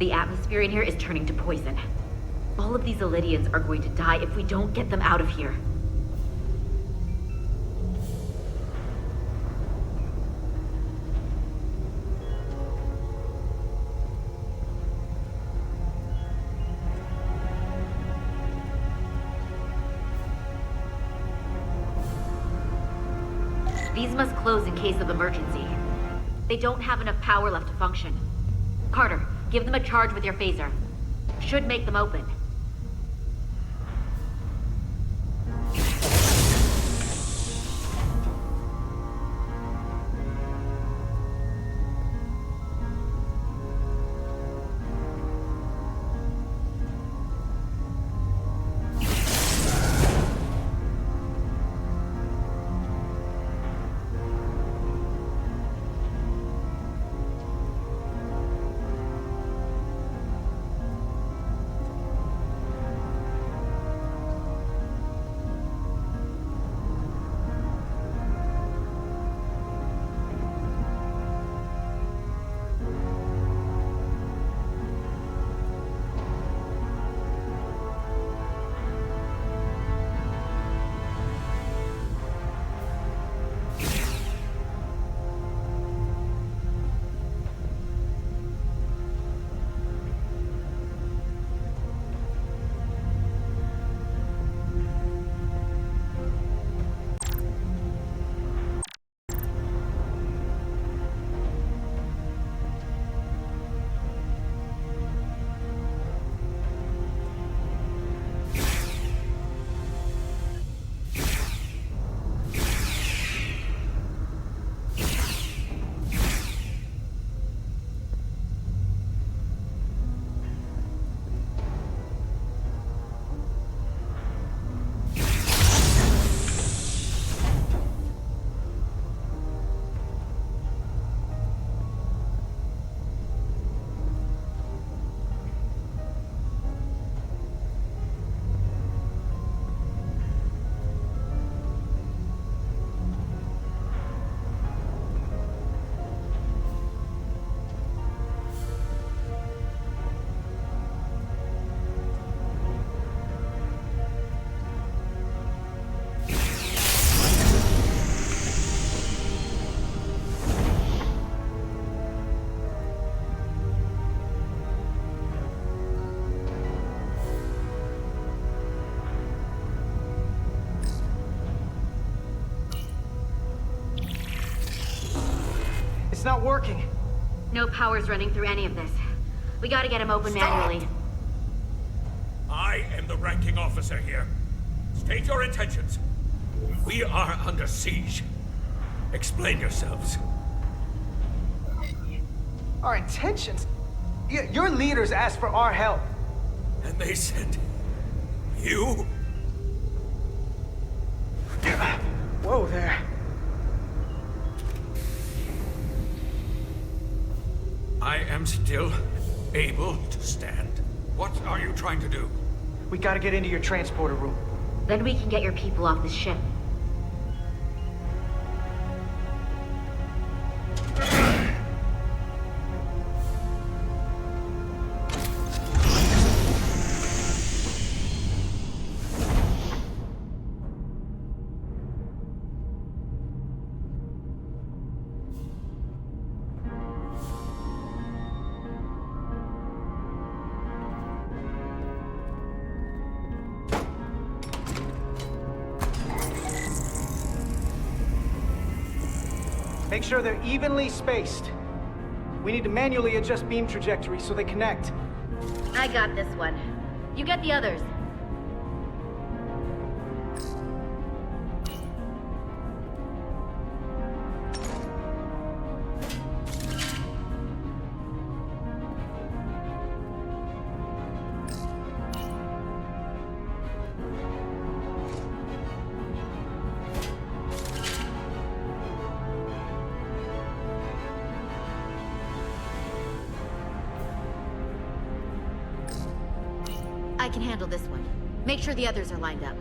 The atmosphere in here is turning to poison. All of these Elydians are going to die if we don't get them out of here. These must close in case of emergency. They don't have enough power left to function. Carter, give them a charge with your phaser. Should make them open. It's not working. No power's running through any of this. We gotta get him open manually. I am the ranking officer here. State your intentions. We are under siege. Explain yourselves. Our intentions? Your leaders asked for our help. And they sent you? Whoa there. I am still able to stand. What are you trying to do? We gotta get into your transporter room. Then we can get your people off this ship. Make sure they're evenly spaced. We need to manually adjust beam trajectories so they connect. I got this one. You get the others. I can handle this one. Make sure the others are lined up.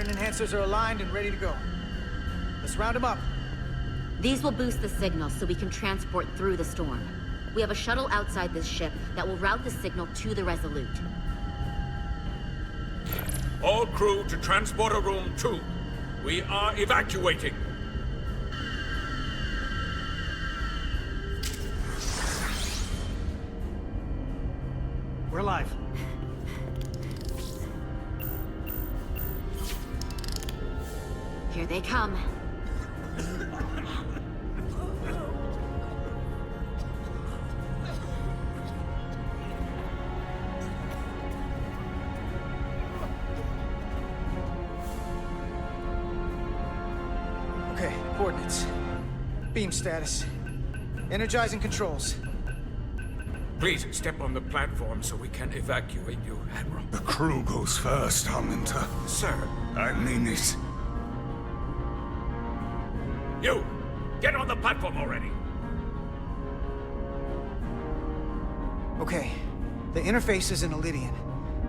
enhancers are aligned and ready to go. Let's round them up. These will boost the signal so we can transport through the storm. We have a shuttle outside this ship that will route the signal to the Resolute. All crew to Transporter Room 2. We are evacuating. We're alive. Here they come. Okay, coordinates. Beam status. Energizing controls. Please step on the platform so we can evacuate you, Admiral. The crew goes first, Harminter. Sir, I mean it. you! Get on the platform already! Okay, the interface is in Elydian,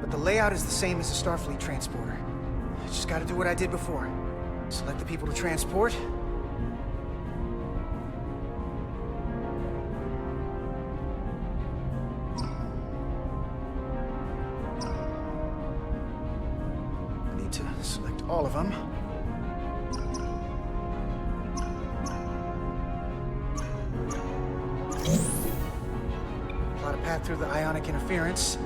but the layout is the same as the Starfleet transporter. I just gotta do what I did before. Select the people to transport. Need to select all of them. Plot a path through the ionic interference.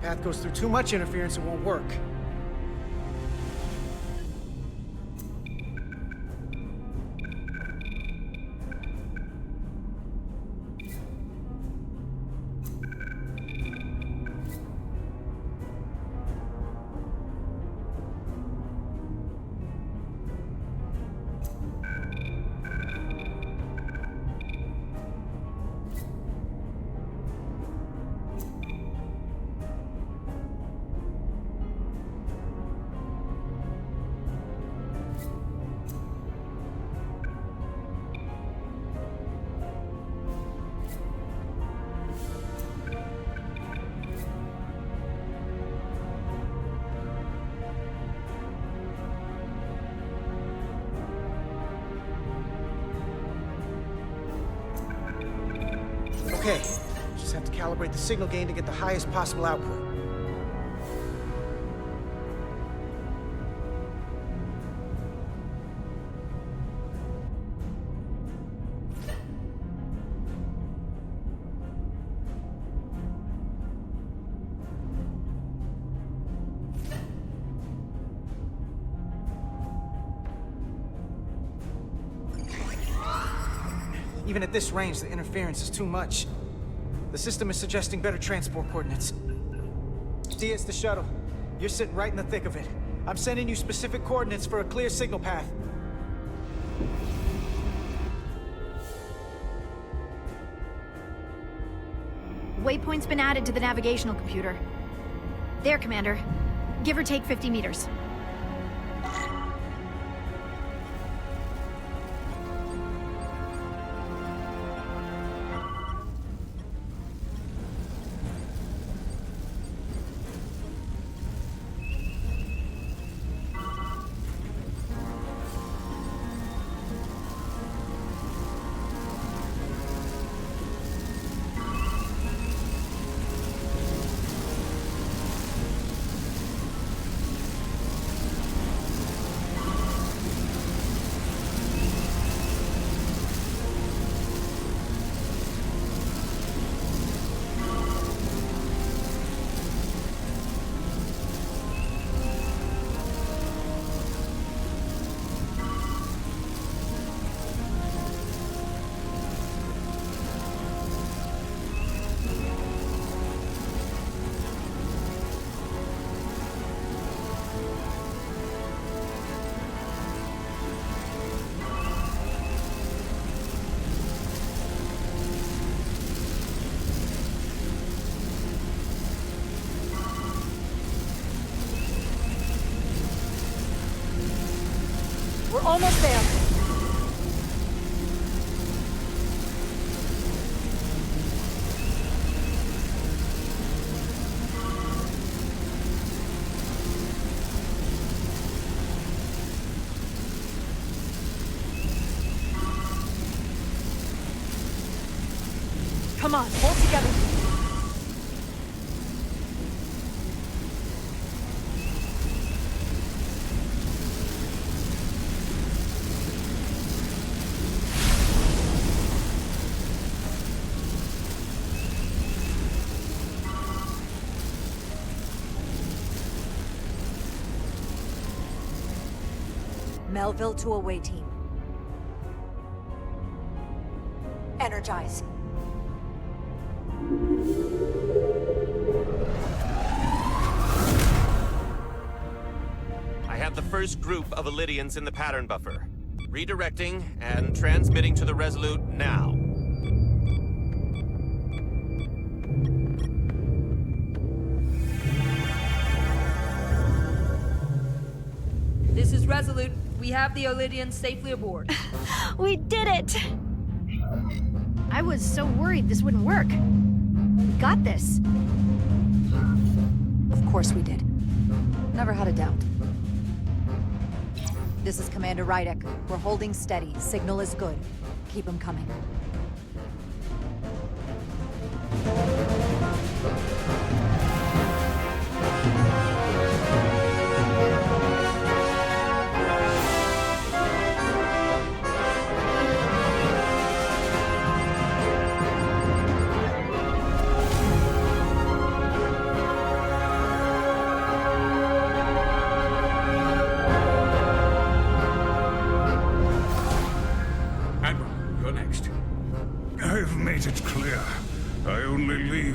Path goes through too much interference, it won't work. Okay, just have to calibrate the signal gain to get the highest possible output. Even at this range, the interference is too much. The system is suggesting better transport coordinates. D, it's the shuttle. You're sitting right in the thick of it. I'm sending you specific coordinates for a clear signal path. Waypoint's been added to the navigational computer. There, Commander. Give or take 50 meters. We're almost there. Come on, hold together. Melville to away team. Energize. I have the first group of Illydians in the pattern buffer. Redirecting and transmitting to the Resolute now. This is Resolute. We have the Illydians safely aboard. We did it! I was so worried this wouldn't work. We got this. Of course we did. Never had a doubt. This is Commander Rydek. We're holding steady. Signal is good. Keep them coming.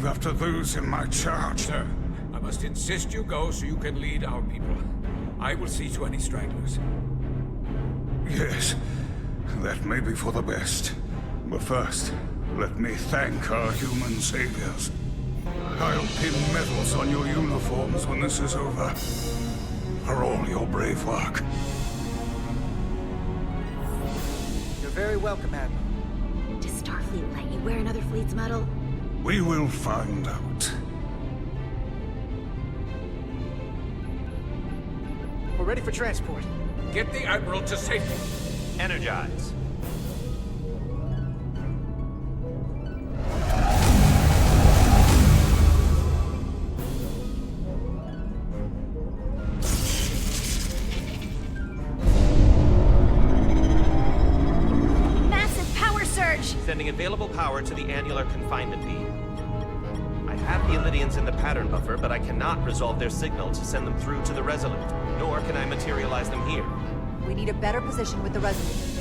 After those in my charge. Sir, I must insist you go so you can lead our people. I will see to any stragglers. Yes, that may be for the best. But first, let me thank our human saviors. I'll pin medals on your uniforms when this is over. For all your brave work. You're very welcome, Admiral. Does Starfleet let you wear another fleet's medal? We will find out. We're ready for transport. Get the Admiral to safety. Energize. Massive power surge! Sending available power to the annular confinement beam. I have the Illydians in the pattern buffer, but I cannot resolve their signal to send them through to the Resolute, nor can I materialize them here. We need a better position with the Resolute.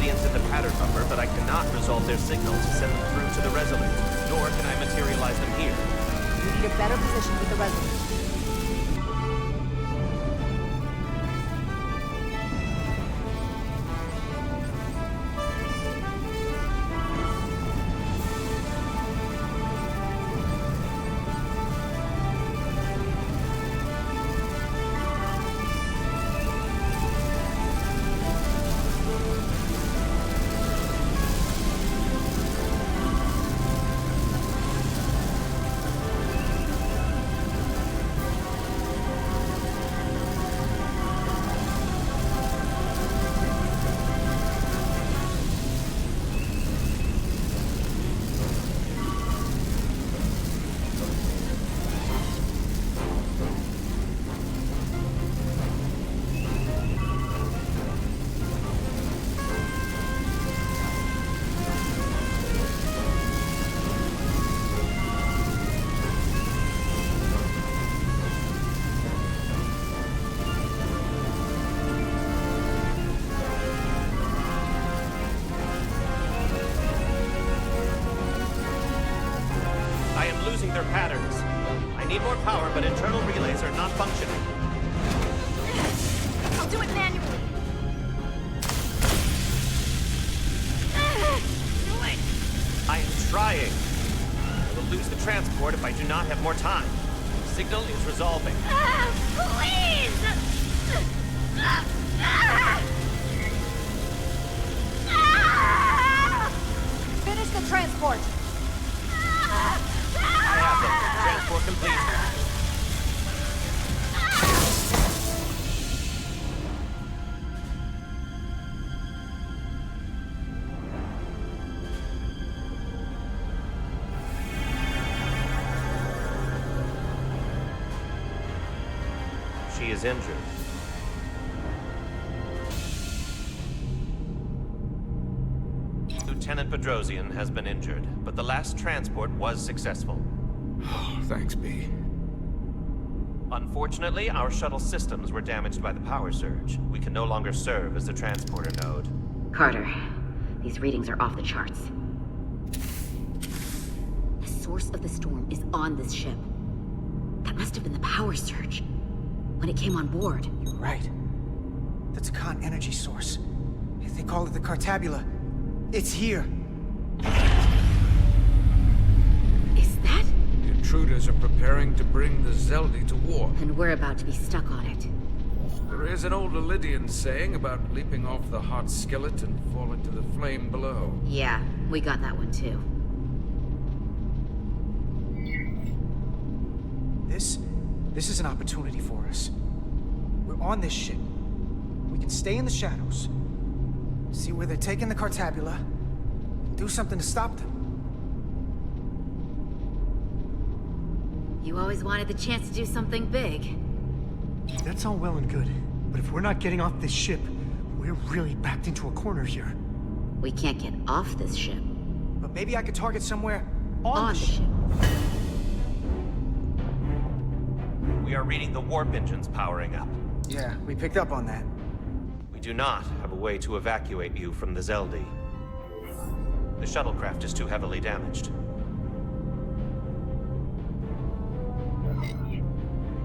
Illidians in the pattern buffer, but I cannot resolve their signal to send them through to the Resolute, nor can I materialize them here. You need a better position with the Resolute. Their patterns. I need more power, but internal relays are not functioning. I'll do it manually. Do it! I am trying. I will lose the transport if I do not have more time. The signal is resolving. Please! Finish the transport! I have them. Transport complete. She is injured. Lieutenant Bedrosian has been injured, but the last transport was successful. Thanks, B. Unfortunately, our shuttle systems were damaged by the power surge. We can no longer serve as the transporter node. Carter, these readings are off the charts. The source of the storm is on this ship. That must have been the power surge when it came on board. You're right. The Takan energy source. If they call it the Cartabula, it's here. Is that? The intruders are preparing to bring the Zeldi to war. And we're about to be stuck on it. There is an old Illidian saying about leaping off the hot skillet and falling to the flame below. Yeah, we got that one too. This is an opportunity for us. We're on this ship. We can stay in the shadows, see where they're taking the Cartabula, and do something to stop them. You always wanted the chance to do something big. That's all well and good, but if we're not getting off this ship, we're really backed into a corner here. We can't get off this ship. But maybe I could target somewhere on the ship. We are reading the warp engines powering up. Yeah, we picked up on that. We do not have a way to evacuate you from the Zeldi. The shuttlecraft is too heavily damaged.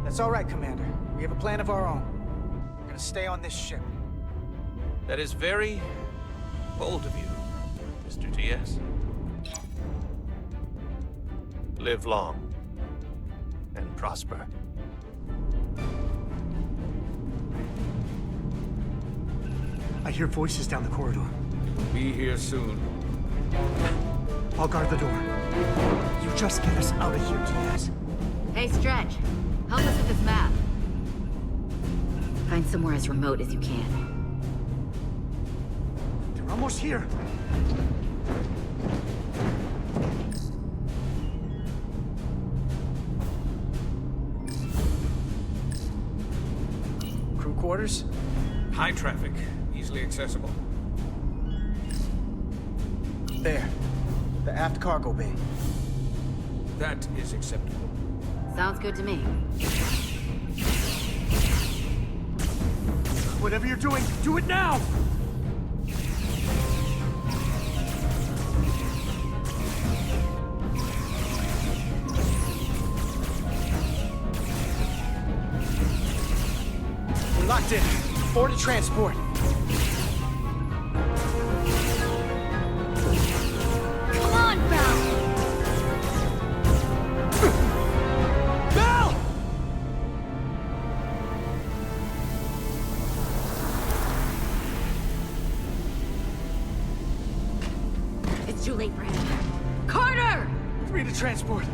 That's all right, Commander. We have a plan of our own. We're gonna stay on this ship. That is very bold of you, Mr. Diaz. Live long and prosper. I hear voices down the corridor. Be here soon. I'll guard the door. You just get us out of here, Diaz. Hey, Stretch. Help us with this map. Find somewhere as remote as you can. They're almost here. Crew quarters? High traffic, easily accessible. There. The aft cargo bay. That is acceptable. Sounds good to me. Whatever you're doing, do it now! locked in. 40 transport. Come on, Val! Val! It's too late for him. Carter! 3 to transport.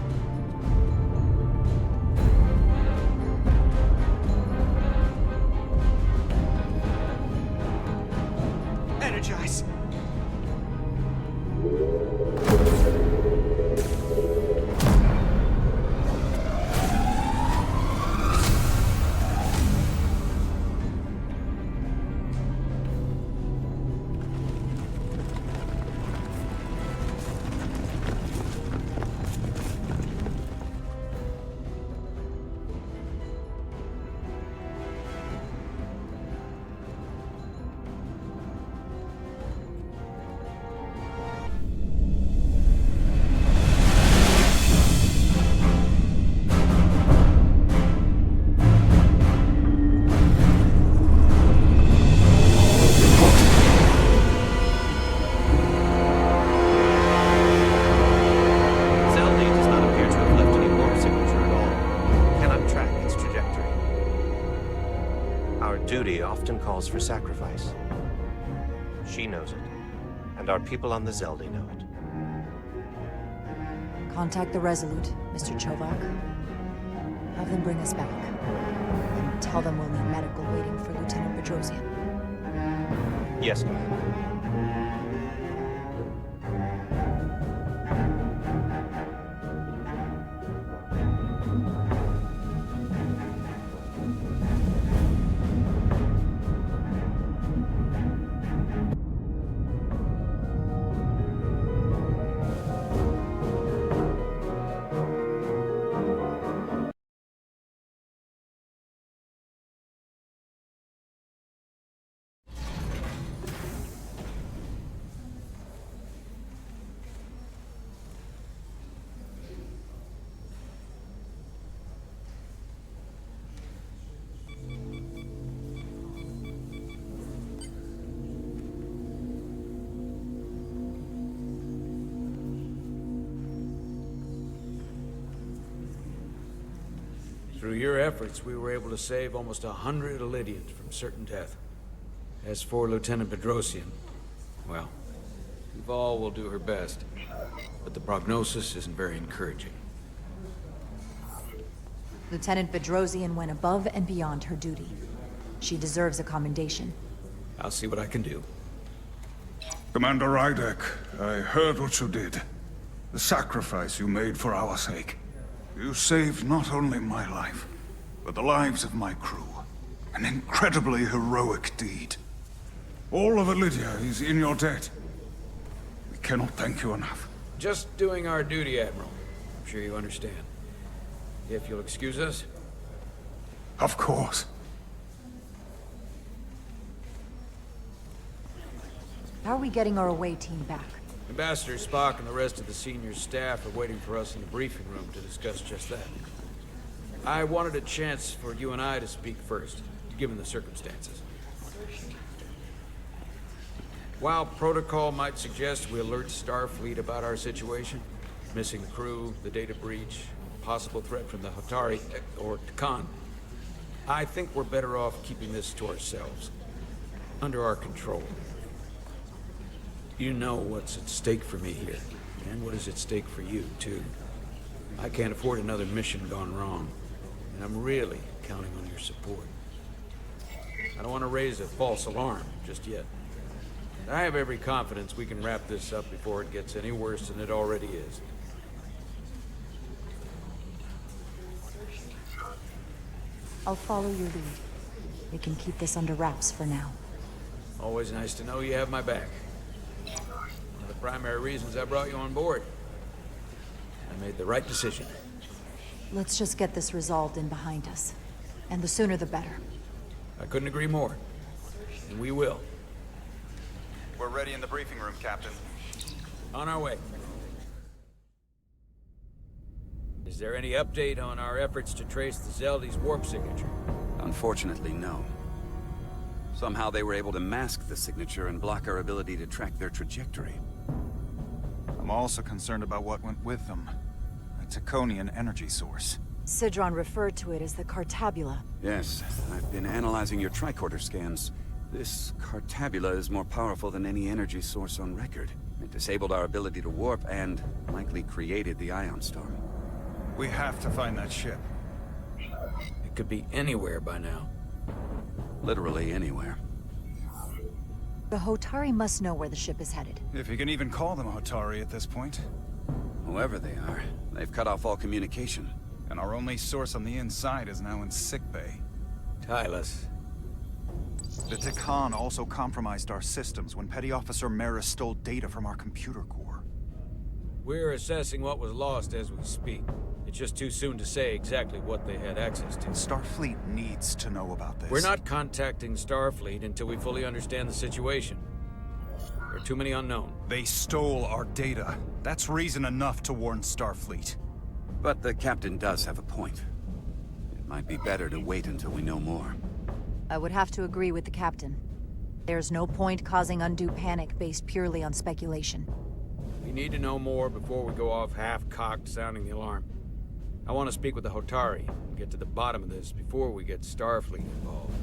Energize. Zeldie does not appear to have left any warp signature at all. Cannot track its trajectory. Our duty often calls for sacrifice. She knows it, and our people on the Zeldie know it. Contact the Resolute, Mr. Chovak. Have them bring us back. And tell them we'll need medical waiting for Lieutenant Bedrosian. Yes, ma'am. Through your efforts, we were able to save almost 100 Elydians from certain death. As for Lieutenant Bedrosian, well, Duval will do her best, but the prognosis isn't very encouraging. Lieutenant Bedrosian went above and beyond her duty. She deserves a commendation. I'll see what I can do. Commander Rydek, I heard what you did. The sacrifice you made for our sake. You saved not only my life, but the lives of my crew. An incredibly heroic deed. All of Elydia is in your debt. We cannot thank you enough. Just doing our duty, Admiral. I'm sure you understand. If you'll excuse us. Of course. How are we getting our away team back? Ambassador Spock and the rest of the senior staff are waiting for us in the briefing room to discuss just that. I wanted a chance for you and I to speak first, given the circumstances. While protocol might suggest we alert Starfleet about our situation, missing crew, the data breach, possible threat from the Hatari, or Takan, I think we're better off keeping this to ourselves, under our control. You know what's at stake for me here, and what is at stake for you, too. I can't afford another mission gone wrong, and I'm really counting on your support. I don't want to raise a false alarm just yet. I have every confidence we can wrap this up before it gets any worse than it already is. I'll follow your lead. We can keep this under wraps for now. Always nice to know you have my back. One of the primary reasons I brought you on board. I made the right decision. Let's just get this resolved and behind us. And the sooner the better. I couldn't agree more. And we will. We're ready in the briefing room, Captain. On our way. Is there any update on our efforts to trace the Zeldie's warp signature? Unfortunately, no. Somehow they were able to mask the signature and block our ability to track their trajectory. I'm also concerned about what went with them. A Taconian energy source. Sidron referred to it as the Cartabula. Yes, I've been analyzing your tricorder scans. This Cartabula is more powerful than any energy source on record. It disabled our ability to warp and likely created the ion storm. We have to find that ship. It could be anywhere by now. Literally anywhere. The Hotari must know where the ship is headed. If you can even call them Hotari at this point. Whoever they are, they've cut off all communication. And our only source on the inside is now in sickbay. Tylus. The Takan also compromised our systems when Petty Officer Maris stole data from our computer core. We're assessing what was lost as we speak. It's just too soon to say exactly what they had access to. Starfleet needs to know about this. We're not contacting Starfleet until we fully understand the situation. There are too many unknown. They stole our data. That's reason enough to warn Starfleet. But the captain does have a point. It might be better to wait until we know more. I would have to agree with the captain. There's no point causing undue panic based purely on speculation. We need to know more before we go off half-cocked sounding the alarm. I want to speak with the Hotari and get to the bottom of this before we get Starfleet involved.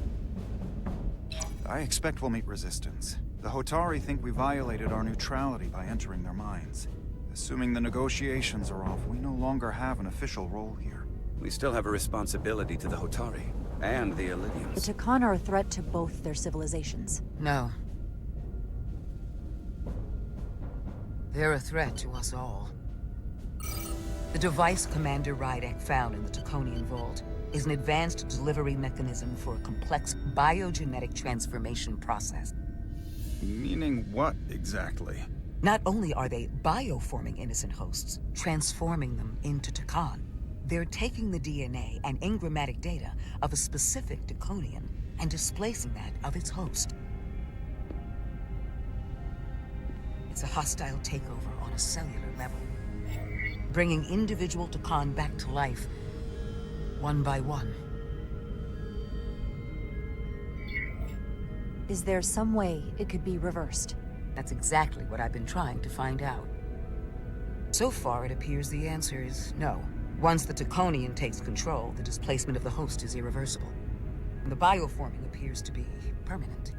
I expect we'll meet resistance. The Hotari think we violated our neutrality by entering their minds. Assuming the negotiations are off, we no longer have an official role here. We still have a responsibility to the Hotari and the Illydians. The Takan are a threat to both their civilizations. No. They're a threat to us all. The device Commander Rydek found in the Taconian Vault is an advanced delivery mechanism for a complex biogenetic transformation process. Meaning what, exactly? Not only are they bioforming innocent hosts, transforming them into Takan, they're taking the DNA and engrammatic data of a specific Taconian and displacing that of its host. It's a hostile takeover on a cellular level, bringing individual Takan back to life, one by one. Is there some way it could be reversed? That's exactly what I've been trying to find out. So far, it appears the answer is no. Once the Taconian takes control, the displacement of the host is irreversible. And the bioforming appears to be permanent.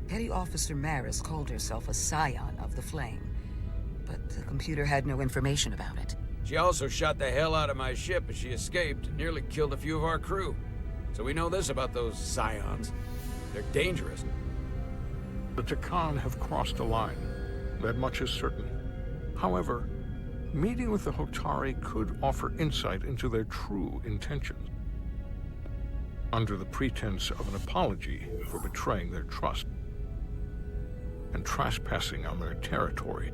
Petty Officer Maris called herself a scion of the Flame, but the computer had no information about it. She also shot the hell out of my ship as she escaped and nearly killed a few of our crew. So we know this about those scions. They're dangerous. The Takan have crossed a line. That much is certain. However, meeting with the Hotari could offer insight into their true intentions. Under the pretense of an apology for betraying their trust and trespassing on their territory.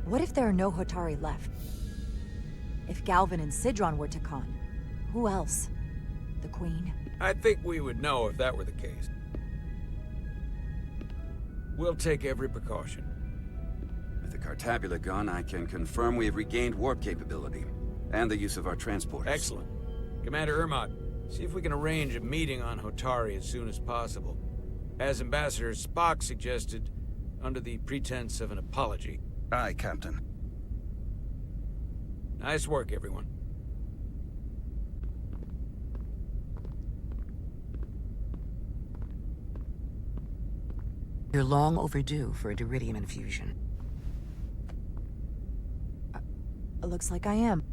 What if there are no Hotari left? If Galvin and Sidron were Takan, who else? The Queen? I think we would know if that were the case. We'll take every precaution. With the Cartabula gone, I can confirm we have regained warp capability and the use of our transporters. Excellent. Commander Ermot, see if we can arrange a meeting on Hotari as soon as possible. As Ambassador Spock suggested, under the pretense of an apology. Aye, Captain. Nice work, everyone. You're long overdue for a Diridium infusion. Looks like I am.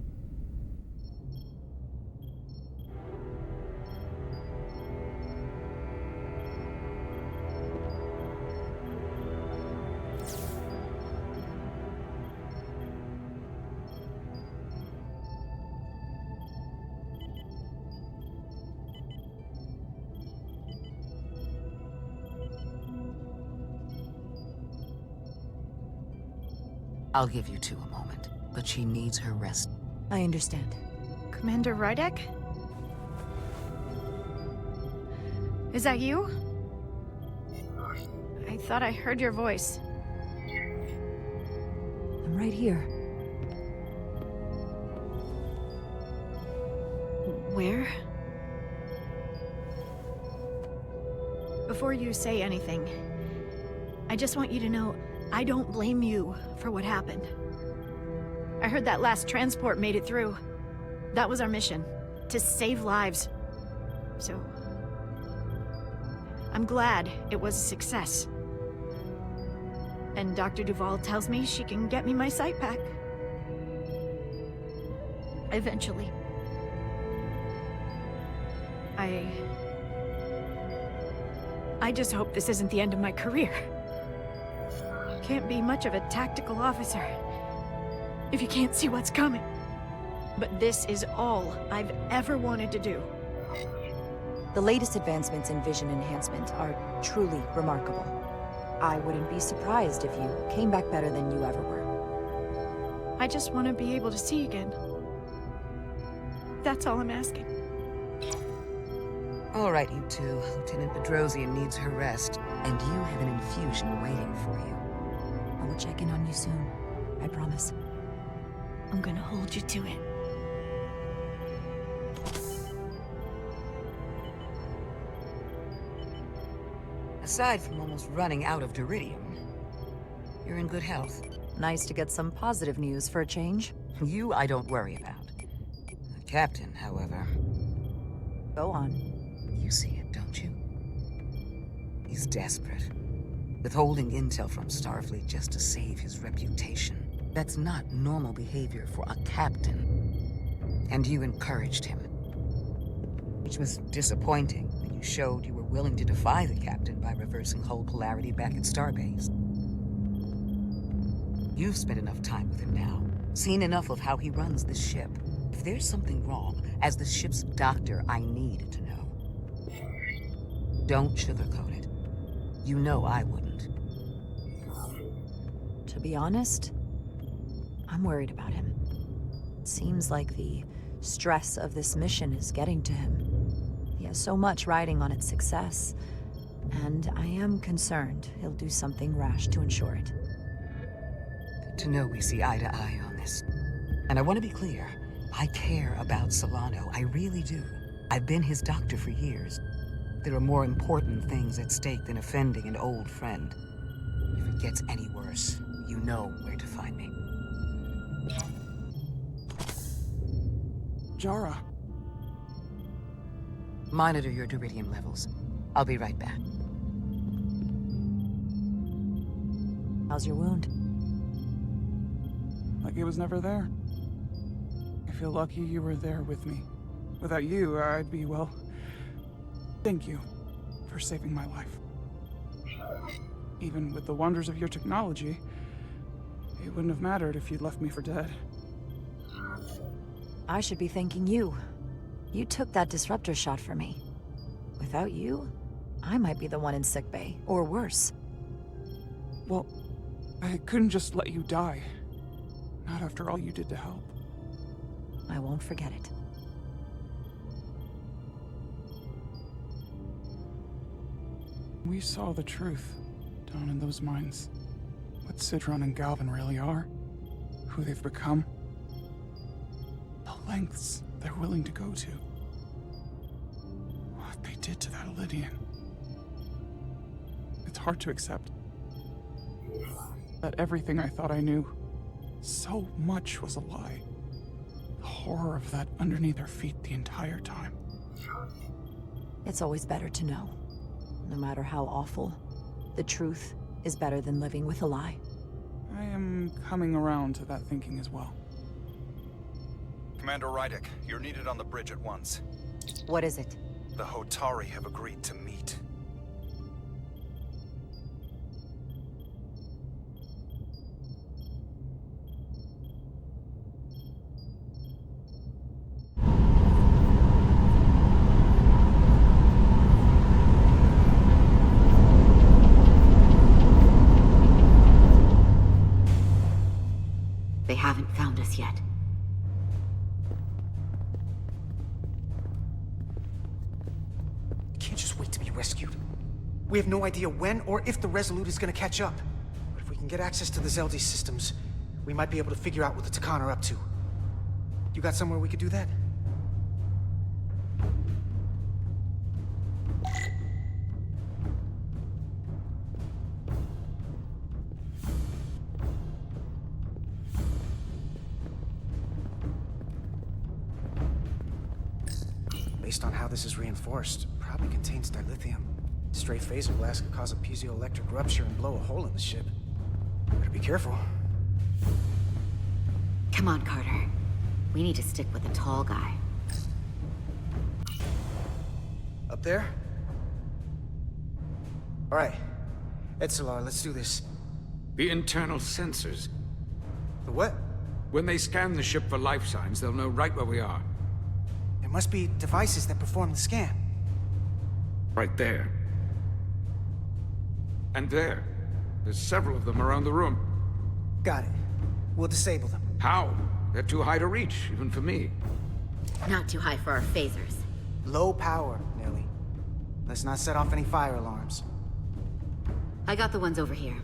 I'll give you two a moment, but she needs her rest. I understand. Commander Rydek? Is that you? I thought I heard your voice. I'm right here. Where? before you say anything, I just want you to know I don't blame you for what happened. I heard that last transport made it through. That was our mission, to save lives. So, I'm glad it was a success. And Dr. Duval tells me she can get me my sight back. Eventually. I just hope this isn't the end of my career. Can't be much of a tactical officer if you can't see what's coming. But this is all I've ever wanted to do. The latest advancements in vision enhancement are truly remarkable. I wouldn't be surprised if you came back better than you ever were. I just want to be able to see again. That's all I'm asking. All right, you two. Lieutenant Bedrosian needs her rest, and you have an infusion waiting for you. I will check in on you soon. I promise. I'm gonna hold you to it. Aside from almost running out of Duridium, you're in good health. Nice to get some positive news for a change. You, I don't worry about. The captain, however... Go on. You see it, don't you? He's desperate. Withholding intel from Starfleet just to save his reputation. That's not normal behavior for a captain. And you encouraged him. Which was disappointing when you showed you were willing to defy the captain by reversing hull polarity back at Starbase. You've spent enough time with him now, seen enough of how he runs the ship. If there's something wrong, as the ship's doctor, I need to know. Don't sugarcoat it. You know I wouldn't. To be honest, I'm worried about him. It seems like the stress of this mission is getting to him. He has so much riding on its success, and I am concerned he'll do something rash to ensure it. Good to know we see eye to eye on this. And I want to be clear, I care about Solano, I really do. I've been his doctor for years. There are more important things at stake than offending an old friend. If it gets any worse, you know where to find me. Jara. Monitor your Duridium levels. I'll be right back. How's your wound? Like it was never there. I feel lucky you were there with me. Without you, I'd be, well... Thank you for saving my life. Even with the wonders of your technology, it wouldn't have mattered if you'd left me for dead. I should be thanking you. You took that disruptor shot for me. Without you, I might be the one in sickbay, or worse. Well, I couldn't just let you die. Not after all you did to help. I won't forget it. We saw the truth down in those mines. What Sidron and Galvin really are. Who they've become. The lengths they're willing to go to. What they did to that Lydian. It's hard to accept. That everything I thought I knew, so much was a lie. The horror of that underneath their feet the entire time. It's always better to know. No matter how awful, the truth is better than living with a lie. I am coming around to that thinking as well. Commander Rydick, you're needed on the bridge at once. What is it? The Hotari have agreed to meet. They haven't found us yet. You can't just wait to be rescued. We have no idea when or if the Resolute is gonna catch up. But if we can get access to the Zeldi systems, we might be able to figure out what the Takan are up to. You got somewhere we could do that? Based on how this is reinforced, probably contains dilithium. Stray phaser blast could cause a piezoelectric rupture and blow a hole in the ship. Better be careful. Come on, Carter. We need to stick with the tall guy. Up there? All right. Etzelar, let's do this. The internal sensors. The what? When they scan the ship for life signs, they'll know right where we are. There must be devices that perform the scan. Right there. And there. There's several of them around the room. Got it. We'll disable them. How? They're too high to reach, even for me. Not too high for our phasers. Low power, Nelly. Let's not set off any fire alarms. I got the ones over here.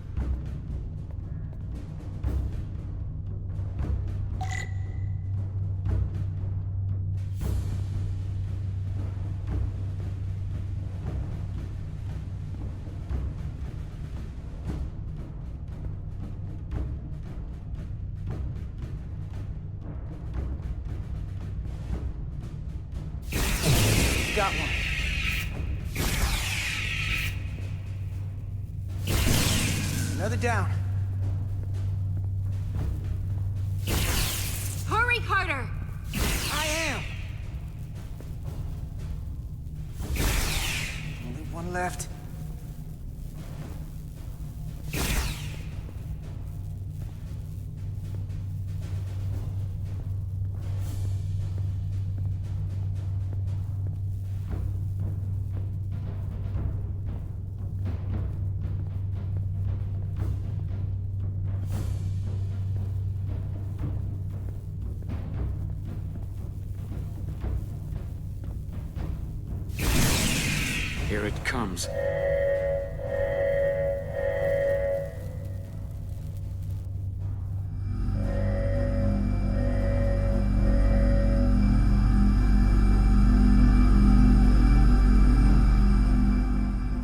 Got one. Another down. Hurry, Carter! I am. Only one left. Here it comes.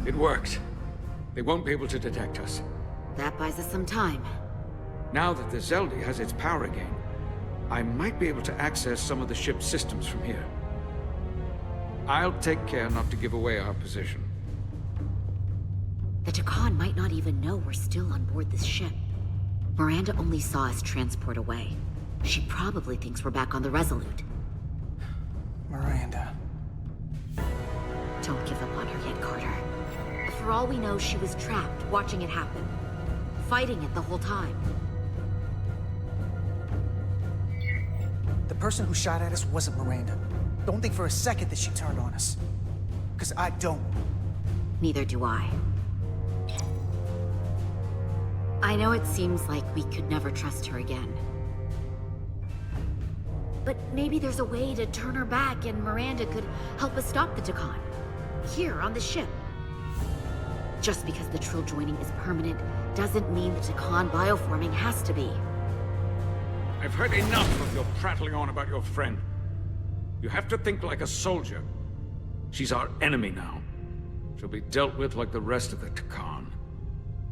It worked. They won't be able to detect us. That buys us some time. Now that the Zeldi has its power again, I might be able to access some of the ship's systems from here. I'll take care not to give away our position. The Takan might not even know we're still on board this ship. Miranda only saw us transport away. She probably thinks we're back on the Resolute. Miranda. Don't give up on her yet, Carter. For all we know, she was trapped, watching it happen. Fighting it the whole time. The person who shot at us wasn't Miranda. Don't think for a second that she turned on us. Because I don't. Neither do I. I know it seems like we could never trust her again. But maybe there's a way to turn her back and Miranda could help us stop the Takan. Here, on the ship. Just because the Trill joining is permanent doesn't mean the Takan bioforming has to be. I've heard enough of your prattling on about your friend. You have to think like a soldier. She's our enemy now. She'll be dealt with like the rest of the Takan.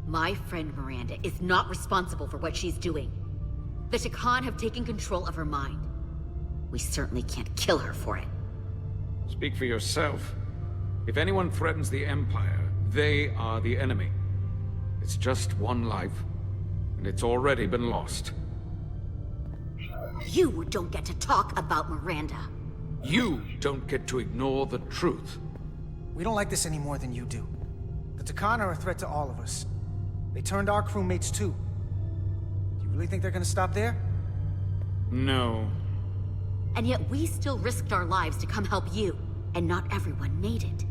My friend Miranda is not responsible for what she's doing. The Takan have taken control of her mind. We certainly can't kill her for it. Speak for yourself. If anyone threatens the Empire, they are the enemy. It's just one life, and it's already been lost. You don't get to talk about Miranda. You don't get to ignore the truth. We don't like this any more than you do. The Takan are a threat to all of us. They turned our crewmates too. Do you really think they're gonna stop there? No. And yet we still risked our lives to come help you, and not everyone made it.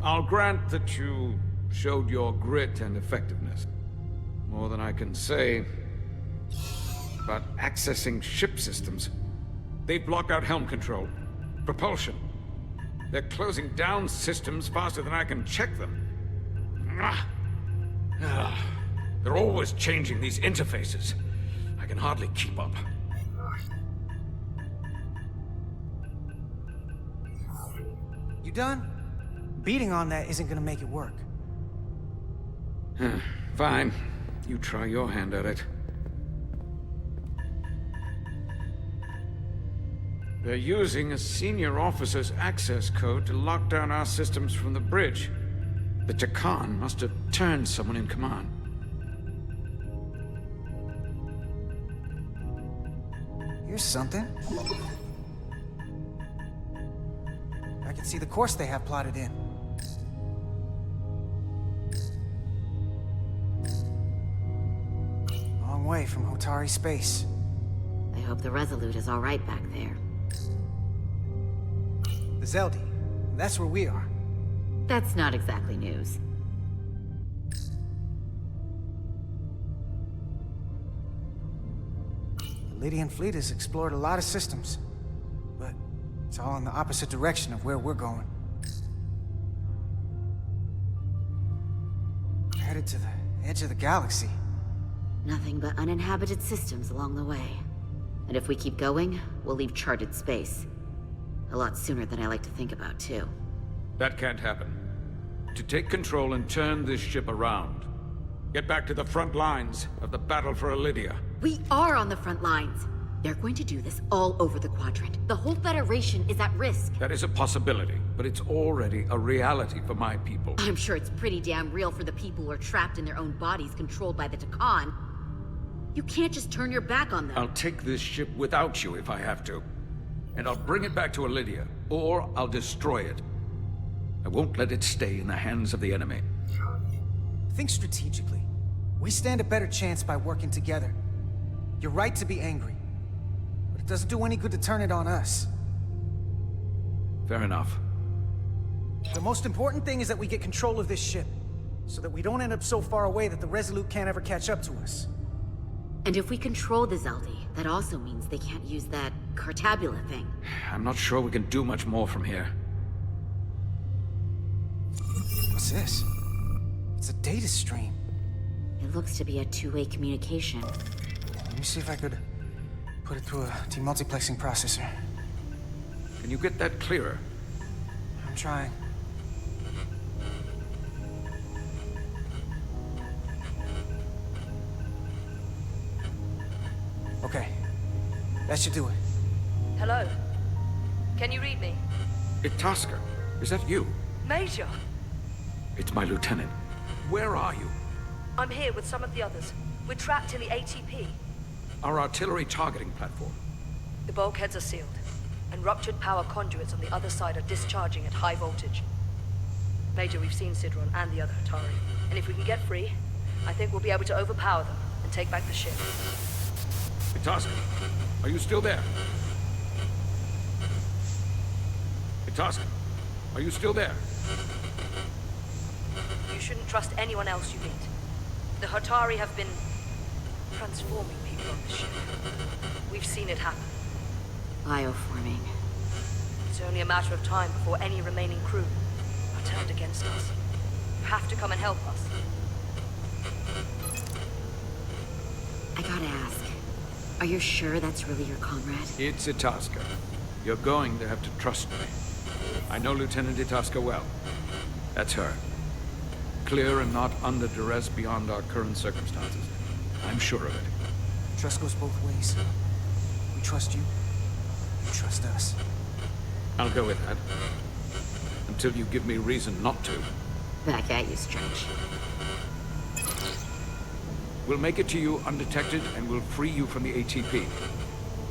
I'll grant that you showed your grit and effectiveness. More than I can say about accessing ship systems. They've blocked out helm control, propulsion. They're closing down systems faster than I can check them. They're always changing these interfaces. I can hardly keep up. You done? Beating on that isn't gonna make it work. Fine. You try your hand at it. They're using a senior officer's access code to lock down our systems from the bridge. The Takan must have turned someone in command. Here's something. I can see the course they have plotted in. Long way from Hotari space. I hope the Resolute is all right back there. The Zeldi. That's where we are. That's not exactly news. The Lydian fleet has explored a lot of systems, but it's all in the opposite direction of where we're going. We're headed to the edge of the galaxy. Nothing but uninhabited systems along the way. And if we keep going, we'll leave charted space. A lot sooner than I like to think about, too. That can't happen. To take control and turn this ship around. Get back to the front lines of the battle for Elydia. We are on the front lines. They're going to do this all over the quadrant. The whole Federation is at risk. That is a possibility, but it's already a reality for my people. I'm sure it's pretty damn real for the people who are trapped in their own bodies controlled by the Takan. You can't just turn your back on them. I'll take this ship without you if I have to. And I'll bring it back to Elydia, or I'll destroy it. I won't let it stay in the hands of the enemy. Think strategically. We stand a better chance by working together. You're right to be angry, but it doesn't do any good to turn it on us. Fair enough. The most important thing is that we get control of this ship, so that we don't end up so far away that the Resolute can't ever catch up to us. And if we control the Zeldi, that also means they can't use that Cartabula thing. I'm not sure we can do much more from here. What's this? It's a data stream. It looks to be a two-way communication. Let me see if I could put it through a demultiplexing processor. Can you get that clearer? I'm trying. Okay. That should do it. Hello? Can you read me? Itasca, is that you? Major! It's my lieutenant. Where are you? I'm here with some of the others. We're trapped in the ATP. Our artillery targeting platform. The bulkheads are sealed, and ruptured power conduits on the other side are discharging at high voltage. Major, we've seen Sidron and the other Hatari, and if we can get free, I think we'll be able to overpower them and take back the ship. Itasca, are you still there? Itasca, are you still there? You shouldn't trust anyone else you meet. The Hatari have been transforming people on the ship. We've seen it happen. Bioforming. It's only a matter of time before any remaining crew are turned against us. You have to come and help us. I gotta ask, are you sure that's really your comrade? It's Itasca. You're going to have to trust me. I know Lieutenant Itasca well. That's her. Clear and not under duress beyond our current circumstances. I'm sure of it. Trust goes both ways. We trust you. You trust us. I'll go with that. Until you give me reason not to. Back at you, Strange. We'll make it to you undetected, and we'll free you from the ATP.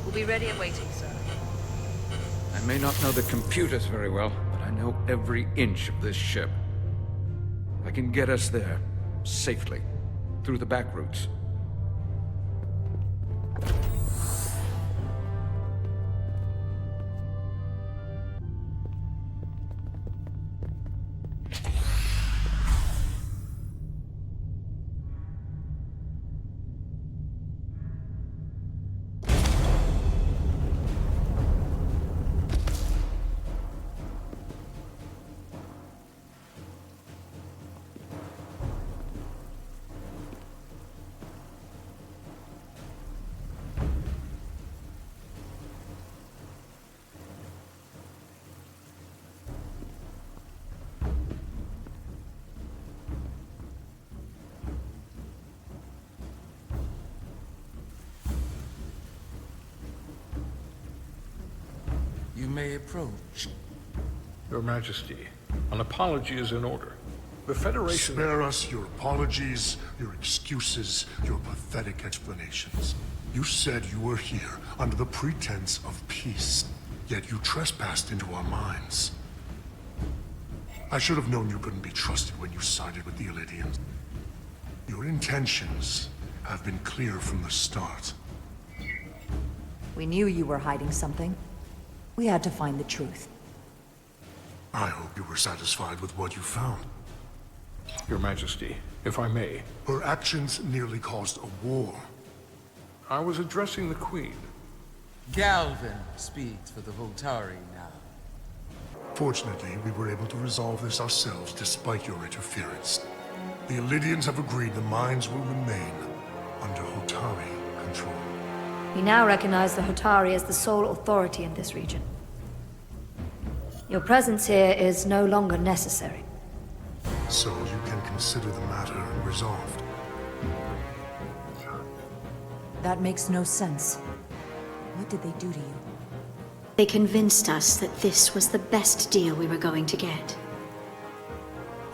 We'll be ready and waiting, sir. I may not know the computers very well, but I know every inch of this ship. I can get us there, safely, through the back routes. may approach. Your Majesty, an apology is in order. The Federation... Spare us your apologies, your excuses, your pathetic explanations. You said you were here under the pretense of peace, yet you trespassed into our minds. I should have known you couldn't be trusted when you sided with the Illidians. Your intentions have been clear from the start. We knew you were hiding something. We had to find the truth. I hope you were satisfied with what you found. Your Majesty, if I may. Her actions nearly caused a war. I was addressing the Queen. Galvin speaks for the Voltari now. Fortunately, we were able to resolve this ourselves despite your interference. The Illidians have agreed the mines will remain under Hotari control. We now recognize the Hotari as the sole authority in this region. Your presence here is no longer necessary. So you can consider the matter resolved. That makes no sense. What did they do to you? They convinced us that this was the best deal we were going to get.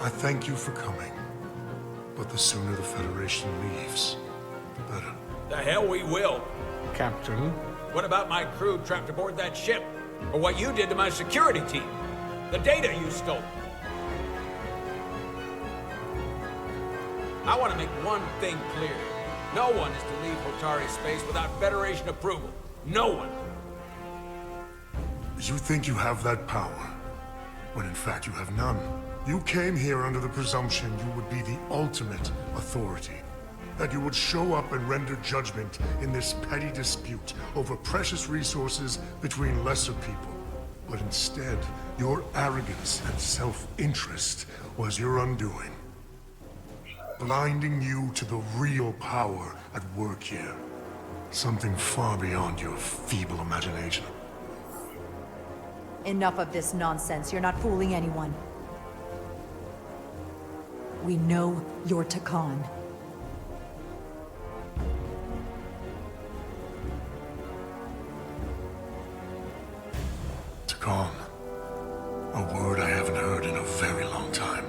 I thank you for coming. But the sooner the Federation leaves, the better. The hell we will. Captain? What about my crew trapped aboard that ship? Or what you did to my security team? The data you stole? I want to make one thing clear. No one is to leave Hotari space without Federation approval. No one. You think you have that power, when in fact you have none. You came here under the presumption you would be the ultimate authority. That you would show up and render judgment in this petty dispute over precious resources between lesser people. But instead, your arrogance and self-interest was your undoing. Blinding you to the real power at work here. Something far beyond your feeble imagination. Enough of this nonsense. You're not fooling anyone. We know you're Takan. Takan. A word I haven't heard in a very long time.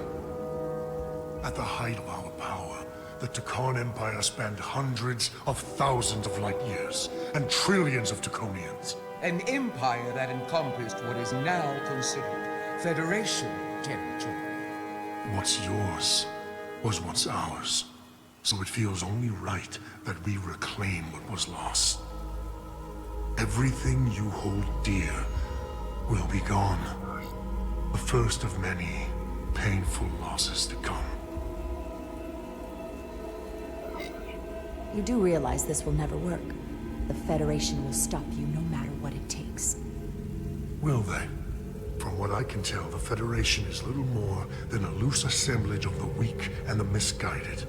At the height of our power, the Takan Empire spanned hundreds of thousands of light years, and trillions of Taconians. An empire that encompassed what is now considered Federation territory. What's yours was once ours, so it feels only right that we reclaim what was lost. Everything you hold dear will be gone. The first of many painful losses to come. You do realize this will never work. The Federation will stop you no matter what it takes. Will they? From what I can tell, the Federation is little more than a loose assemblage of the weak and the misguided.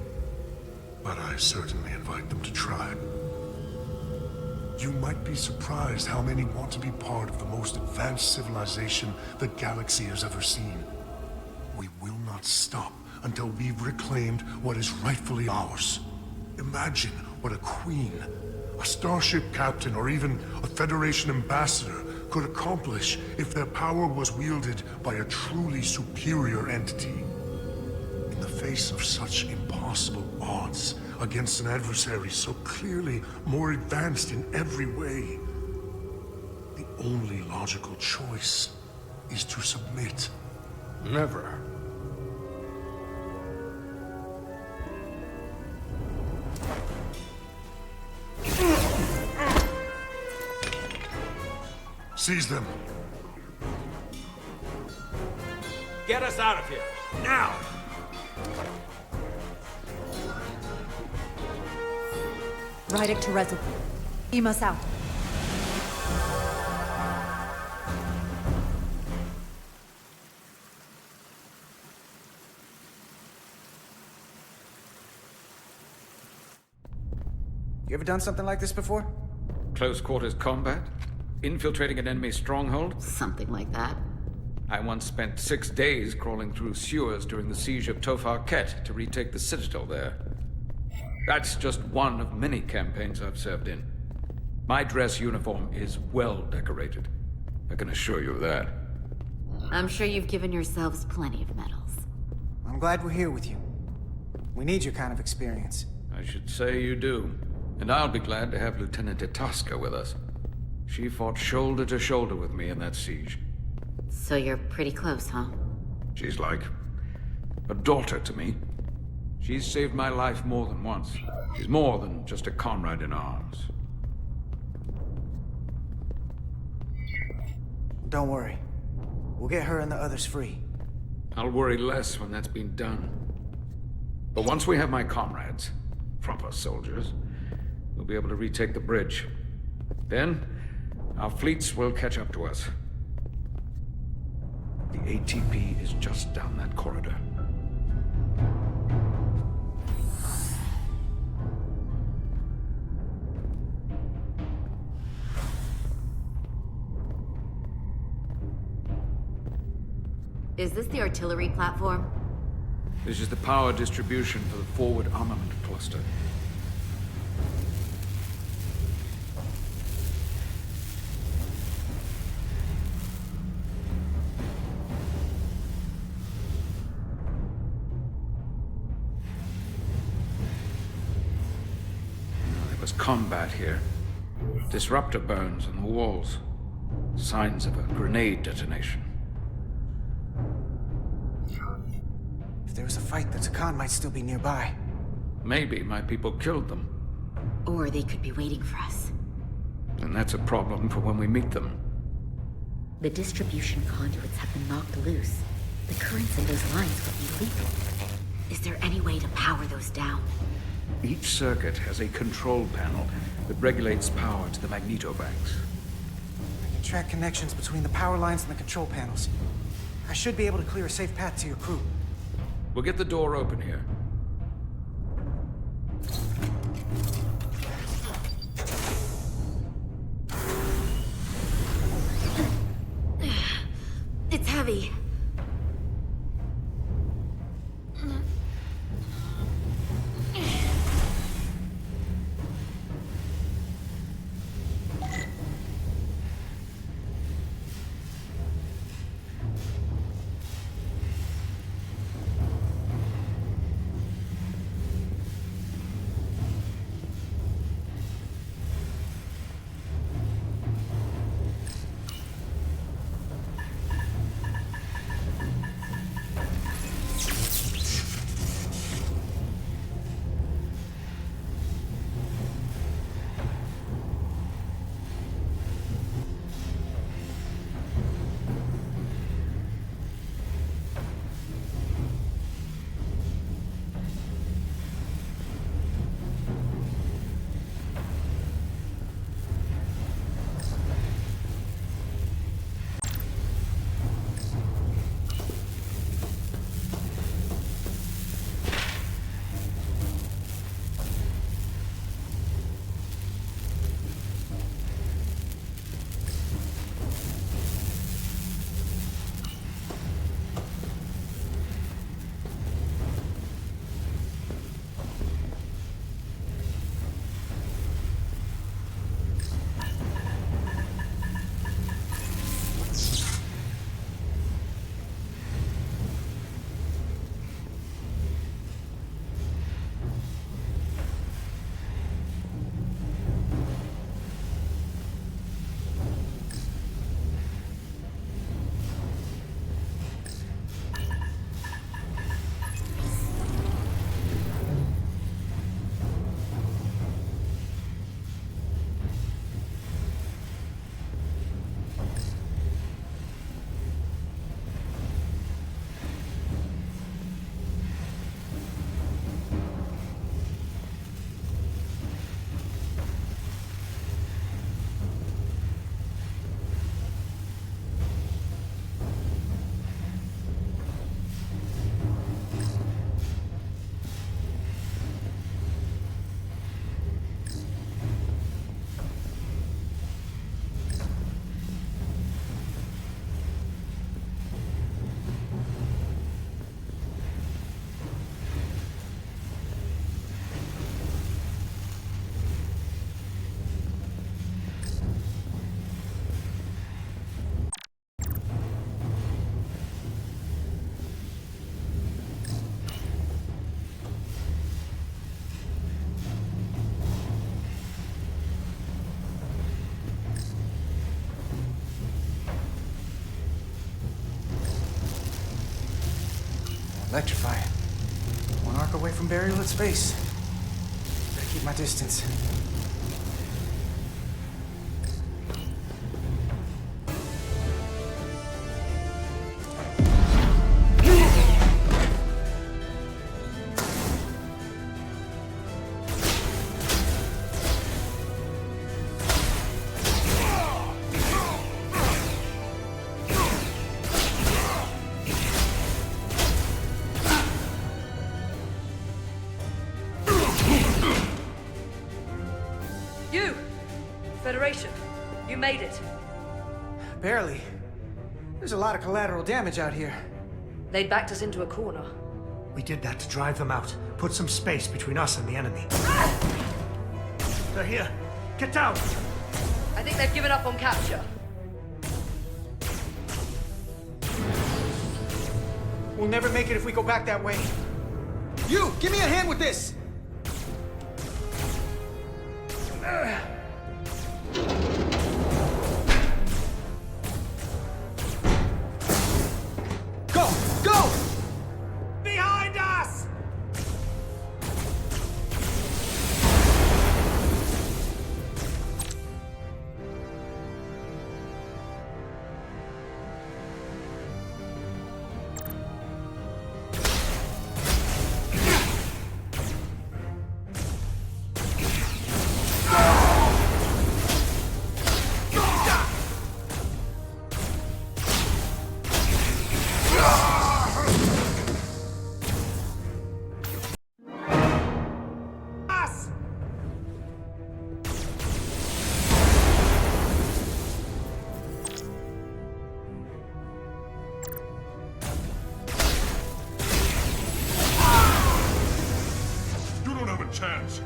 But I certainly invite them to try. You might be surprised how many want to be part of the most advanced civilization the galaxy has ever seen. We will not stop until we've reclaimed what is rightfully ours. Imagine what a queen, a starship captain, or even a Federation ambassador could accomplish if their power was wielded by a truly superior entity. In the face of such impossible odds against an adversary so clearly more advanced in every way, the only logical choice is to submit. Never. Seize them. Get us out of here, now! Rydick to Resurgence. Beam us out. You ever done something like this before? Close quarters combat? Infiltrating an enemy stronghold? Something like that. I once spent 6 days crawling through sewers during the siege of Tofar Ket to retake the citadel there. That's just one of many campaigns I've served in. My dress uniform is well decorated. I can assure you of that. I'm sure you've given yourselves plenty of medals. I'm glad we're here with you. We need your kind of experience. I should say you do. And I'll be glad to have Lieutenant Itasca with us. She fought shoulder to shoulder with me in that siege. So you're pretty close, huh? She's like a daughter to me. She's saved my life more than once. She's more than just a comrade in arms. Don't worry. We'll get her and the others free. I'll worry less when that's been done. But once we have my comrades, proper soldiers, we'll be able to retake the bridge. Then, our fleets will catch up to us. The ATP is just down that corridor. Is this the artillery platform? This is the power distribution for the forward armament cluster. There was combat here. Disruptor burns on the walls. Signs of a grenade detonation. If there was a fight, the Takan might still be nearby. Maybe my people killed them. Or they could be waiting for us. And that's a problem for when we meet them. The distribution conduits have been knocked loose. The currents in those lines will be lethal. Is there any way to power those down? Each circuit has a control panel that regulates power to the magnetobanks. I can track connections between the power lines and the control panels. I should be able to clear a safe path to your crew. We'll get the door open here. It's heavy. Electrify it. One arc away from burial at space. Gotta keep my distance. You! Federation, you made it. Barely. There's a lot of collateral damage out here. They'd backed us into a corner. We did that to drive them out. Put some space between us and the enemy. They're here. Get down! I think they've given up on capture. We'll never make it if we go back that way. You! Give me a hand with this! Go! Go! Behind us! You don't have a chance.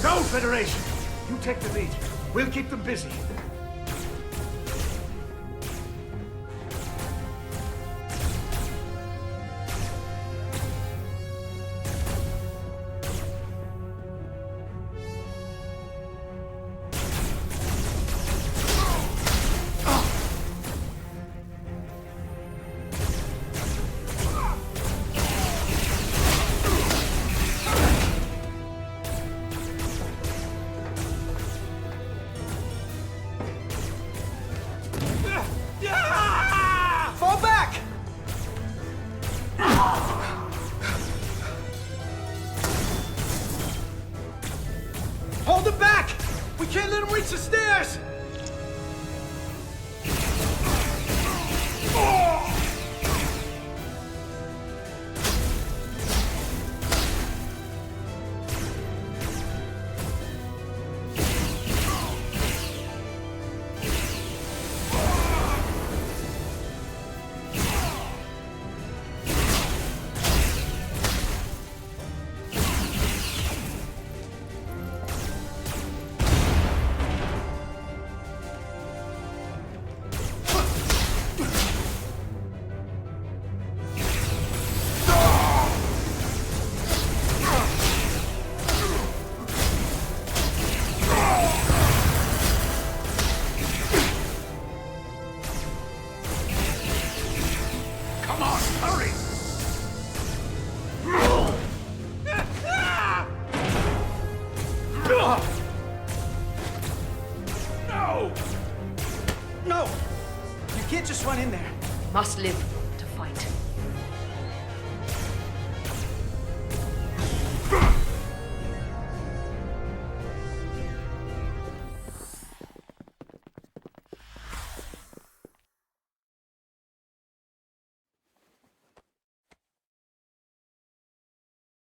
Go, Federation! You take the lead. We'll keep them busy. Fall back! Hold them back! We can't let them reach the stairs! Come on, hurry! No! No! You can't just run in there. Must live to fight.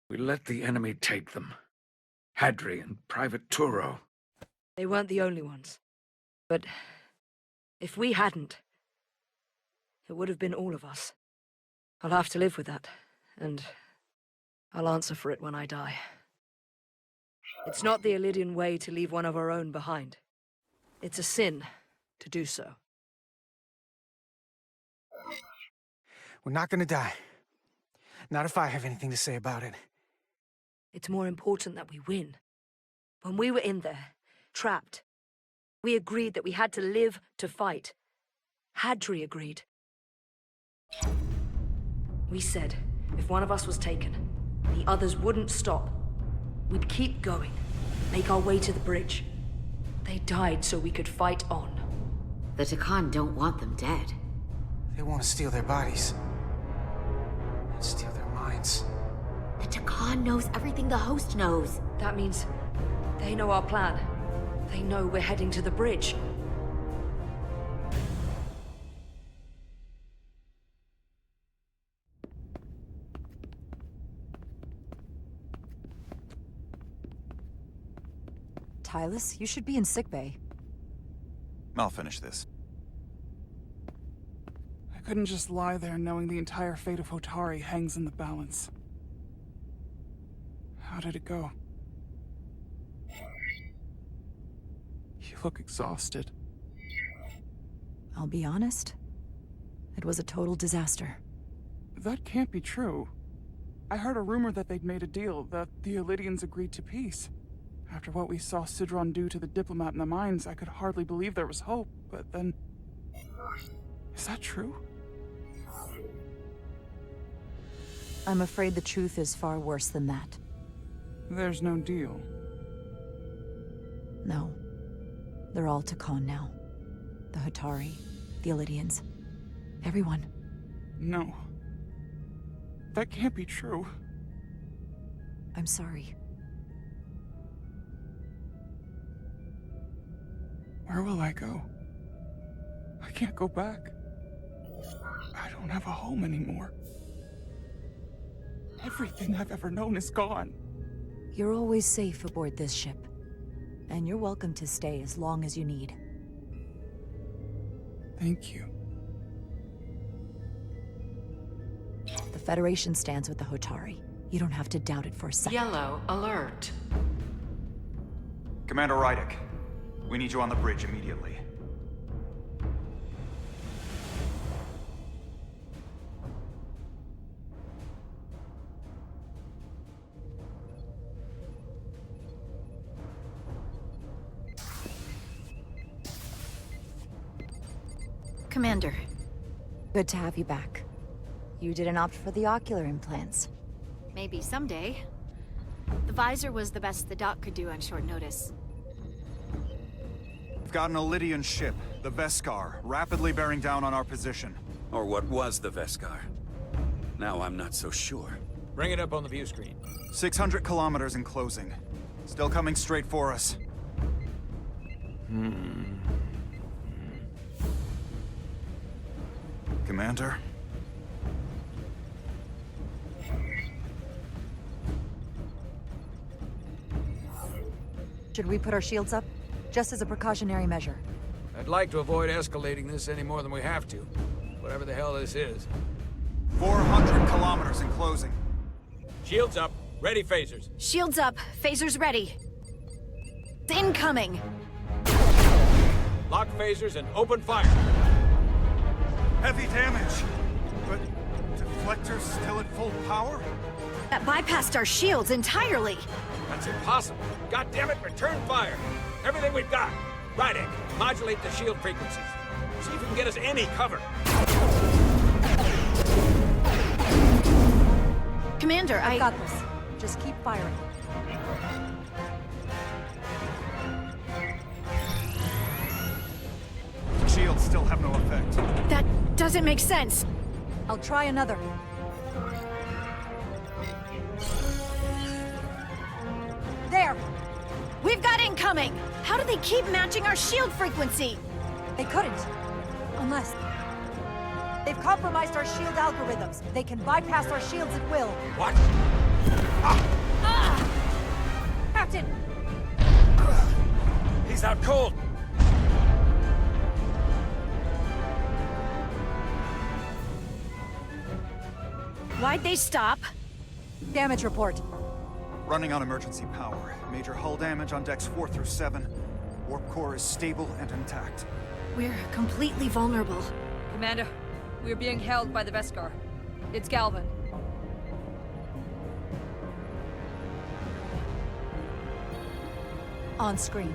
We let the enemy take them. Hadri and Private Turo. They weren't the only ones. But if we hadn't, it would have been all of us. I'll have to live with that, and I'll answer for it when I die. It's not the Illidian way to leave one of our own behind. It's a sin to do so. We're not gonna die. Not if I have anything to say about it. It's more important that we win. When we were in there, trapped, we agreed that we had to live to fight. Hadri agreed. We said, if one of us was taken, the others wouldn't stop. We'd keep going, make our way to the bridge. They died so we could fight on. The Takan don't want them dead. They want to steal their bodies. And steal their minds. The Takan knows everything the host knows. That means they know our plan. They know we're heading to the bridge. Tylus, you should be in sickbay. I'll finish this. I couldn't just lie there knowing the entire fate of Hotari hangs in the balance. How did it go? You look exhausted. I'll be honest. It was a total disaster. That can't be true. I heard a rumor that they'd made a deal, that the Elydians agreed to peace. After what we saw Sidron do to the diplomat in the mines, I could hardly believe there was hope, but then... Is that true? I'm afraid the truth is far worse than that. There's no deal. No. They're all Takan now. The Hotari, the Elydians, everyone. No. That can't be true. I'm sorry. Where will I go? I can't go back. I don't have a home anymore. Everything I've ever known is gone. You're always safe aboard this ship. And you're welcome to stay as long as you need. Thank you. The Federation stands with the Hotari. You don't have to doubt it for a second. Yellow alert. Commander Rydick, we need you on the bridge immediately. Commander. Good to have you back. You didn't opt for the ocular implants. Maybe someday. The visor was the best the doc could do on short notice. We've got an Elydian ship, the Veskar, rapidly bearing down on our position. Or what was the Veskar? Now I'm not so sure. Bring it up on the view screen. 600 kilometers in closing. Still coming straight for us. Commander? Should we put our shields up? Just as a precautionary measure. I'd like to avoid escalating this any more than we have to. Whatever the hell this is. 400 kilometers in closing. Shields up. Ready phasers. Shields up. Phasers ready. Incoming. Lock phasers and open fire. Heavy damage. But deflectors still at full power? That bypassed our shields entirely. That's impossible. God damn it, return fire. Everything we've got. Rydick, modulate the shield frequencies. See if you can get us any cover. Commander, I got this. Just keep firing. Shields still have no effect. That doesn't make sense. I'll try another. There! We've got incoming! How do they keep matching our shield frequency? They couldn't. Unless... They've compromised our shield algorithms. They can bypass our shields at will. What? Captain! He's out cold! Why'd they stop? Damage report. Running on emergency power. Major hull damage on decks 4 through 7. Warp core is stable and intact. We're completely vulnerable. Commander, we're being held by the Veskar. It's Galvin. On screen.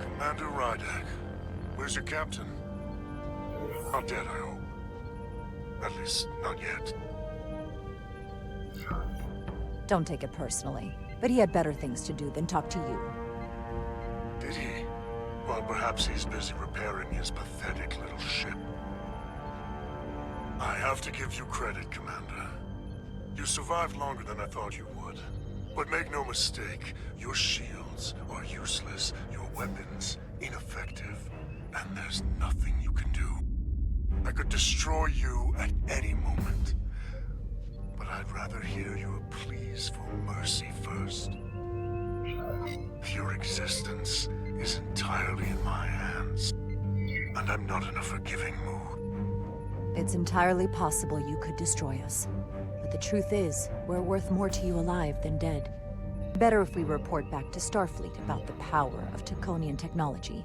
Commander Rydak, where's your captain? Not dead, I hope. At least, not yet. Don't take it personally, but he had better things to do than talk to you. Did he? Well, perhaps he's busy repairing his pathetic little ship. I have to give you credit, Commander. You survived longer than I thought you would. But make no mistake, your shields are useless, your weapons ineffective, and there's nothing you can do. I could destroy you at any moment. But I'd rather hear your pleas for mercy first. Your existence is entirely in my hands, and I'm not in a forgiving mood. It's entirely possible you could destroy us. But the truth is, we're worth more to you alive than dead. Better if we report back to Starfleet about the power of Taconian technology,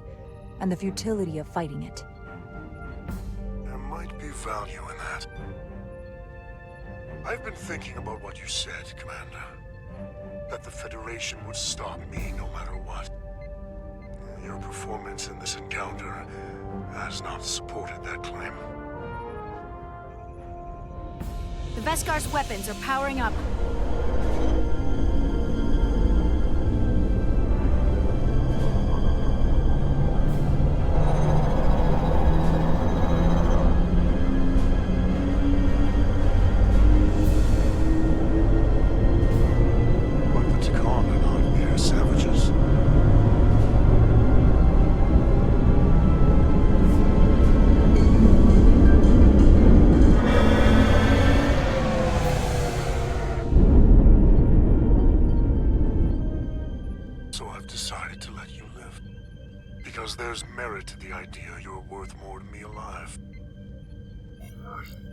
and the futility of fighting it. There might be value in that. I've been thinking about what you said, Commander. That the Federation would stop me no matter what. Your performance in this encounter has not supported that claim. The Veskar's weapons are powering up.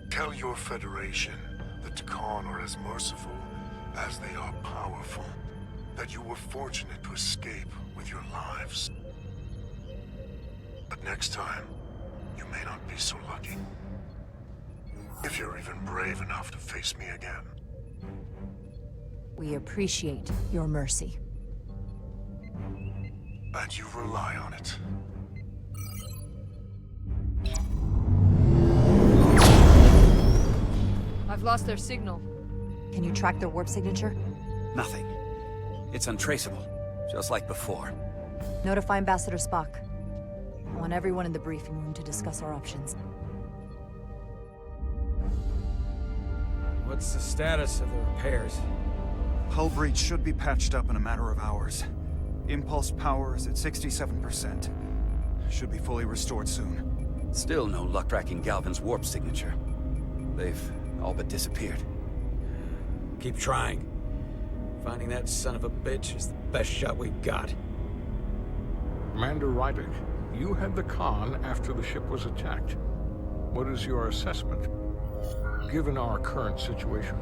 Tell your Federation that Takan are as merciful as they are powerful. That you were fortunate to escape with your lives. But next time, you may not be so lucky. If you're even brave enough to face me again. We appreciate your mercy. And you rely on it. I've lost their signal. Can you track their warp signature? Nothing. It's untraceable, just like before. Notify Ambassador Spock. I want everyone in the briefing room to discuss our options. What's the status of the repairs? Hull breach should be patched up in a matter of hours. Impulse power is at 67%. Should be fully restored soon. Still no luck tracking Galvin's warp signature. They've all but disappeared. Keep trying. Finding that son of a bitch is the best shot we've got. Commander Rydak, you had the Khan after the ship was attacked. What is your assessment, given our current situation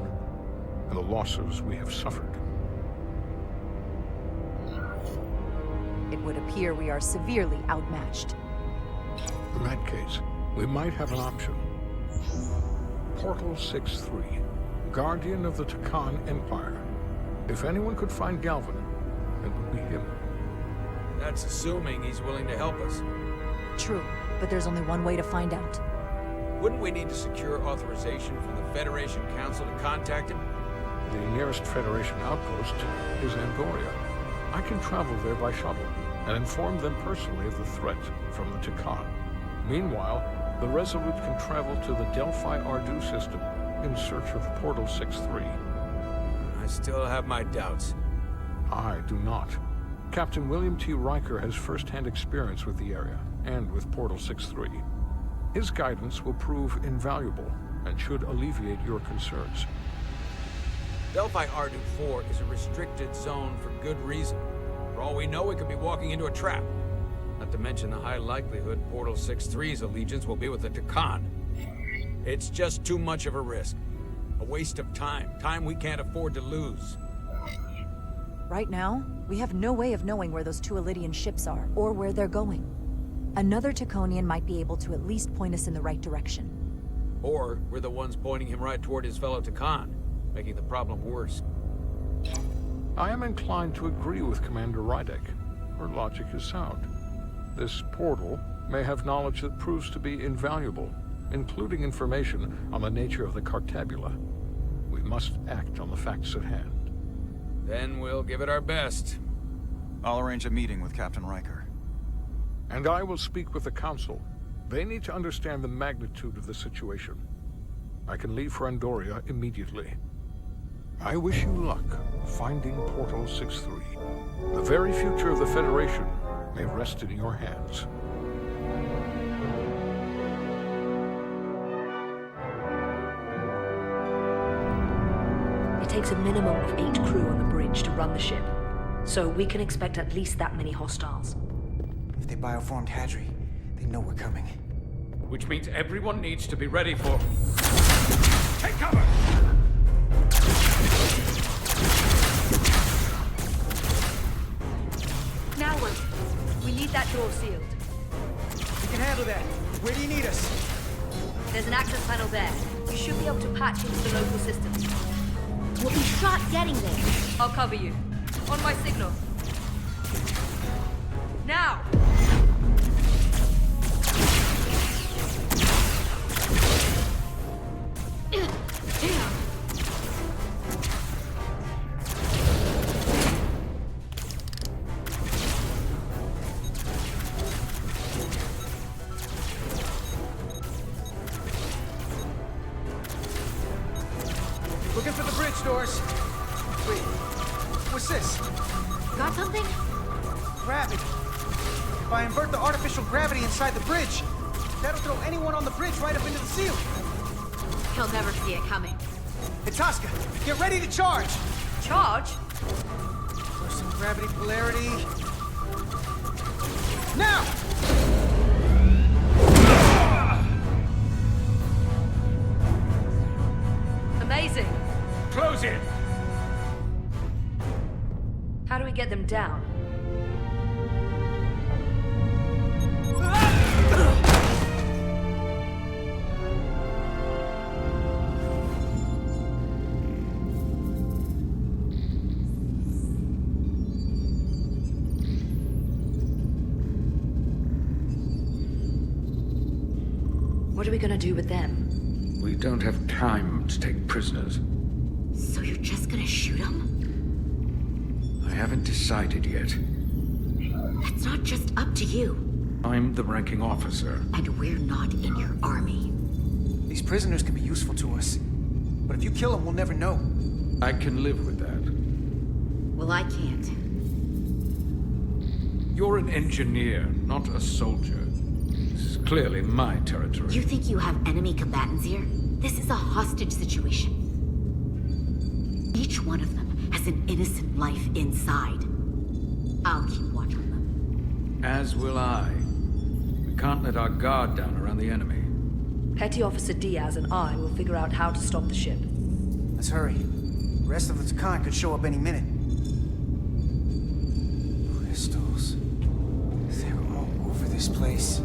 and the losses we have suffered? It would appear we are severely outmatched. In that case, we might have an option. Portal 6-3, Guardian of the Takan Empire. If anyone could find Galvin, it would be him. That's assuming he's willing to help us. True, but there's only one way to find out. Wouldn't we need to secure authorization from the Federation Council to contact him? The nearest Federation outpost is Angoria. I can travel there by shuttle and inform them personally of the threat from the Takan. Meanwhile, the Resolute can travel to the Delphi Ardu system in search of Portal 6-3. I still have my doubts. I do not. Captain William T. Riker has first-hand experience with the area and with Portal 6-3. His guidance will prove invaluable and should alleviate your concerns. Delphi Ardu 4 is a restricted zone for good reason. For all we know, we could be walking into a trap. Not to mention the high likelihood Portal 6-3's allegiance will be with the Takan. It's just too much of a risk. A waste of time. Time we can't afford to lose. Right now, we have no way of knowing where those two Elydian ships are, or where they're going. Another Taconian might be able to at least point us in the right direction. Or we're the ones pointing him right toward his fellow Takan, making the problem worse. I am inclined to agree with Commander Rydek. Her logic is sound. This portal may have knowledge that proves to be invaluable, including information on the nature of the Cartabula. We must act on the facts at hand. Then we'll give it our best. I'll arrange a meeting with Captain Riker. And I will speak with the Council. They need to understand the magnitude of the situation. I can leave for Andoria immediately. I wish you luck finding Portal 6-3. The very future of the Federation may rest in your hands. It takes a minimum of 8 crew on the bridge to run the ship, so we can expect at least that many hostiles. If they bioformed Hadri, they know we're coming. Which means everyone needs to be ready for... Take cover! Now what? We need that door sealed. We can handle that. Where do you need us? There's an access panel there. You should be able to patch into the local systems. We'll be shot getting there. I'll cover you. On my signal. Now! Looking for the bridge doors. Wait, what's this? Got something? Gravity. If I invert the artificial gravity inside the bridge, that'll throw anyone on the bridge right up into the ceiling. He'll never see it coming. Hey, Tosca, get ready to charge! Charge? For some gravity polarity. Now! Amazing. Close in! How do we get them down? What are we gonna do with them? We don't have time to take prisoners. So you're just gonna shoot him? I haven't decided yet. That's not just up to you. I'm the ranking officer. And we're not in your army. These prisoners can be useful to us. But if you kill them, we'll never know. I can live with that. Well, I can't. You're an engineer, not a soldier. This is clearly my territory. You think you have enemy combatants here? This is a hostage situation. Each one of them has an innocent life inside. I'll keep watch on them. As will I. We can't let our guard down around the enemy. Petty Officer Diaz and I will figure out how to stop the ship. Let's hurry. The rest of the Takan could show up any minute. Crystals. They're all over this place.